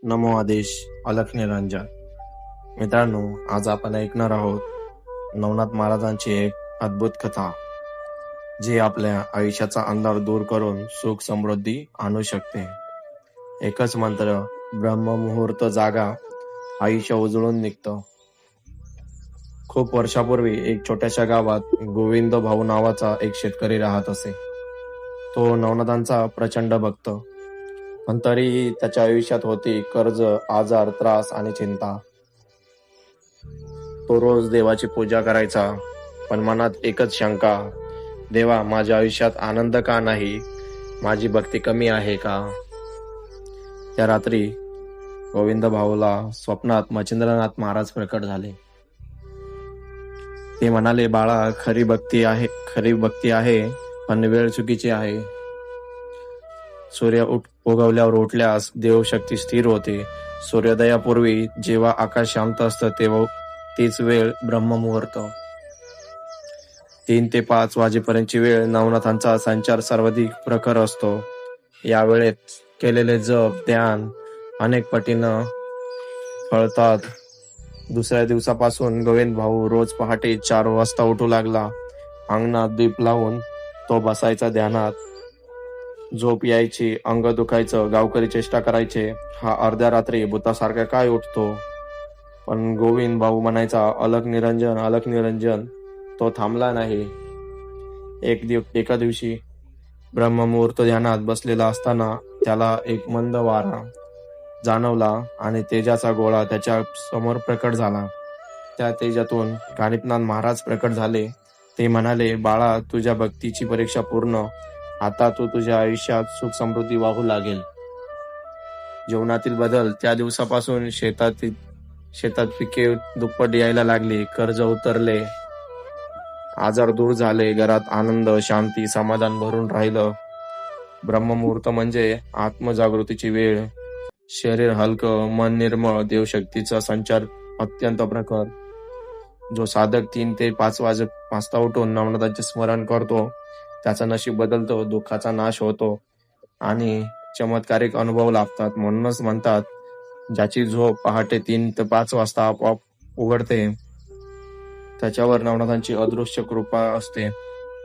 नमो आदेश अलख निरंजन. मित्रांनो, आज आपण ऐकणार आहोत नवनाथ महाराजांची एक अद्भुत कथा, जी आपल्या आयुष्याचा अंधार दूर करून सुख समृद्धी आणू शकते. एकच मंत्र, ब्रह्ममुहूर्त जागा, आयुष्य उजळून निघतं. खूप वर्षापूर्वी एक छोट्याशा गावात गोविंद भाऊ नावाचा एक शेतकरी राहत असे. तो नवनाथांचा प्रचंड भक्त, पण तरीही त्याच्या आयुष्यात होती कर्ज, आजार, त्रास आणि चिंता. तो रोज देवाची पूजा करायचा, पण मनात एकच शंका, देवा, माझ्या आयुष्यात आनंद का नाही? माझी भक्ती कमी आहे का? त्या रात्री गोविंद भाऊला स्वप्नात मच्छिंद्रनाथ महाराज प्रकट झाले. ते म्हणाले, बाळा, खरी भक्ती आहे, पण वेळ चुकीची आहे. सूर्य उगवल्यावर उठल्यास देवशक्ती स्थिर होते. सूर्योदयापूर्वी जेव्हा आकाश शांत असतं तेव्हा तीच वेळ ब्रह्ममुहूर्त. 3 ते 5 वाजेपर्यंतची वेळ नवनाथांचा संचार सर्वाधिक प्रखर असतो. या वेळेत केलेले जप, ध्यान अनेक पटीनं फळतात. दुसऱ्या दिवसापासून गोविंद भाऊ रोज पहाटे 4 वाजता उठू लागला. अंगणात दीप लावून तो बसायचा ध्यानात. झोप यायची, अंग दुखायचं, गावकरी चेष्टा करायचे, हा अर्ध्या रात्री भूतासारखा काय उठतो? पण गोविंद भाऊ म्हणायचा, अलख निरंजन, अलख निरंजन. तो थांबला नाही. एका दिवशी ब्रह्ममुहूर्त ध्यानात बसलेला असताना त्याला एक मंद वारा जाणवला आणि तेजाचा गोळा त्याच्या समोर प्रकट झाला. त्या तेजातून कानिपनाथ महाराज प्रकट झाले. ते म्हणाले, बाळा, तुझ्या भक्तीची परीक्षा पूर्ण. आता तू तुझ्या आयुष्यात सुख समृद्धी वाहू लागेल. जीवनातील बदल. त्या दिवसापासून शेतात पिके दुप्पट यायला लागली, कर्ज उतरले, आजार दूर झाले, घरात आनंद, शांती, समाधान भरून राहिलं. ब्रह्ममुहूर्त म्हणजे आत्मजागृतीची वेळ. शरीर हलकं, मन निर्मळ, देवशक्तीचा संचार अत्यंत प्रखर. जो साधक 3 ते 5 वाजता उठून नवनाथांचे स्मरण करतो त्याचं नशीब बदलतो, दुःखाचा नाश होतो आणि चमत्कारिक अनुभव लाभतात. म्हणूनच म्हणतात, ज्याची झोप पहाटे 3 ते 5 वाजता आपोआप उघडते त्याच्यावर नवनाथांची अदृश्य कृपा असते.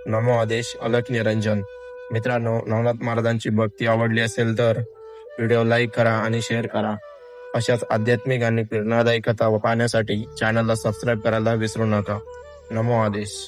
नमो आदेश अलख निरंजन. मित्रांनो, नवनाथ महाराजांची भक्ती आवडली असेल तर व्हिडिओ लाईक करा आणि शेअर करा. अशाच आध्यात्मिक आणि प्रेरणादायी कथा पाहण्यासाठी चॅनलला सबस्क्राईब करायला विसरू नका. नमो आदेश.